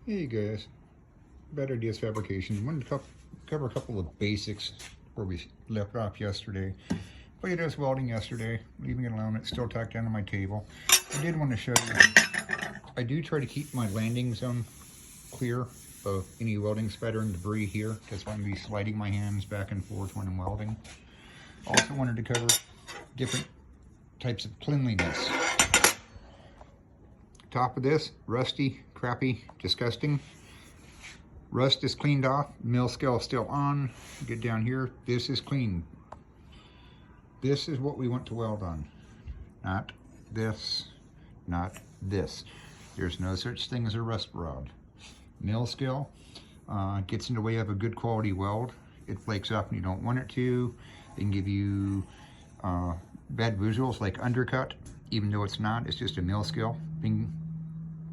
Hey guys, Better Ideas Fabrication. I wanted to cover a couple of basics where we left off yesterday. Played as welding yesterday, leaving it alone. It's still tucked down on my table. I did want to show you, I do try to keep my landing zone clear of any welding spatter and debris here, because I'm going to be sliding my hands back and forth when I'm welding. Also wanted to cover different types of cleanliness. Top of this, rusty, crappy, disgusting. Rust is cleaned off, mill scale is still on. Get down here, this is clean. This is what we want to weld on. Not this, not this. There's no such thing as a rust rod. Mill scale gets in the way of a good quality weld. It flakes off and you don't want it to. It can give you bad visuals like undercut, even though it's not. It's just a mill scale being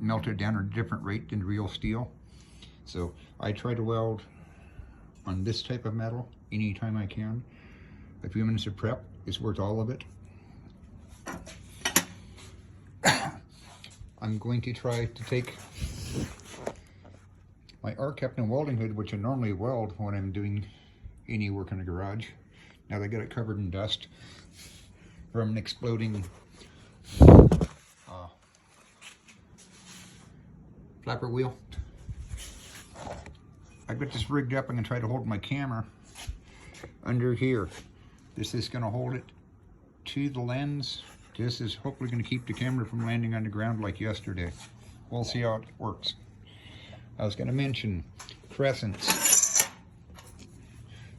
melted down at a different rate than real steel. So I try to weld on this type of metal anytime I can. A few minutes of prep is worth all of it. I'm going to try to take my R Captain welding hood, which I normally weld when I'm doing any work in the garage. Now they got it covered in dust from an exploding flapper wheel. I've got this rigged up. I'm going to try to hold my camera under here. This is going to hold it to the lens. This is hopefully going to keep the camera from landing on the ground like yesterday. We'll see how it works. I was going to mention crescents.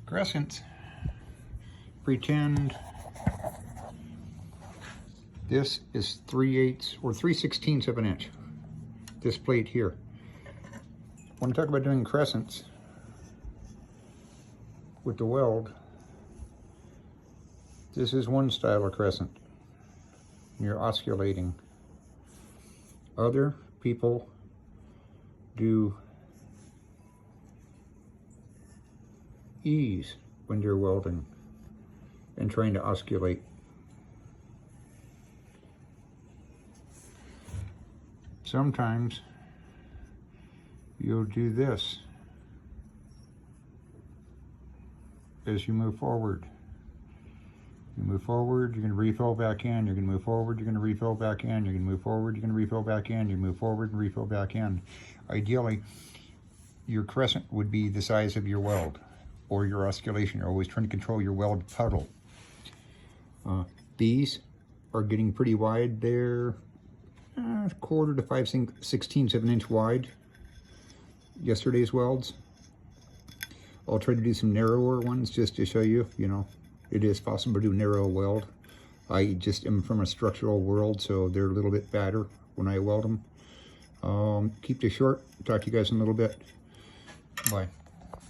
Crescents, pretend this is 3/8 or 3/16 of an inch. This plate here. When I talk about doing crescents with the weld, this is one style of crescent. You're osculating. Other people do ease when they're welding and trying to osculate. Sometimes you'll do this as you move forward. You move forward, you're going to refill back in. You're going to move forward, you're going to refill back in. You're going to move forward, you're going to refill back in. You move forward and refill back in. Ideally, your crescent would be the size of your weld or your oscillation. You're always trying to control your weld puddle. These are getting pretty wide. They're 1/4 to 5/16 of an inch wide. Yesterday's welds. I'll try to do some narrower ones just to show you, it is possible to do narrow weld. I just am from a structural world, so they're a little bit fatter when I weld them. Keep this short. Talk to you guys in a little bit. Bye.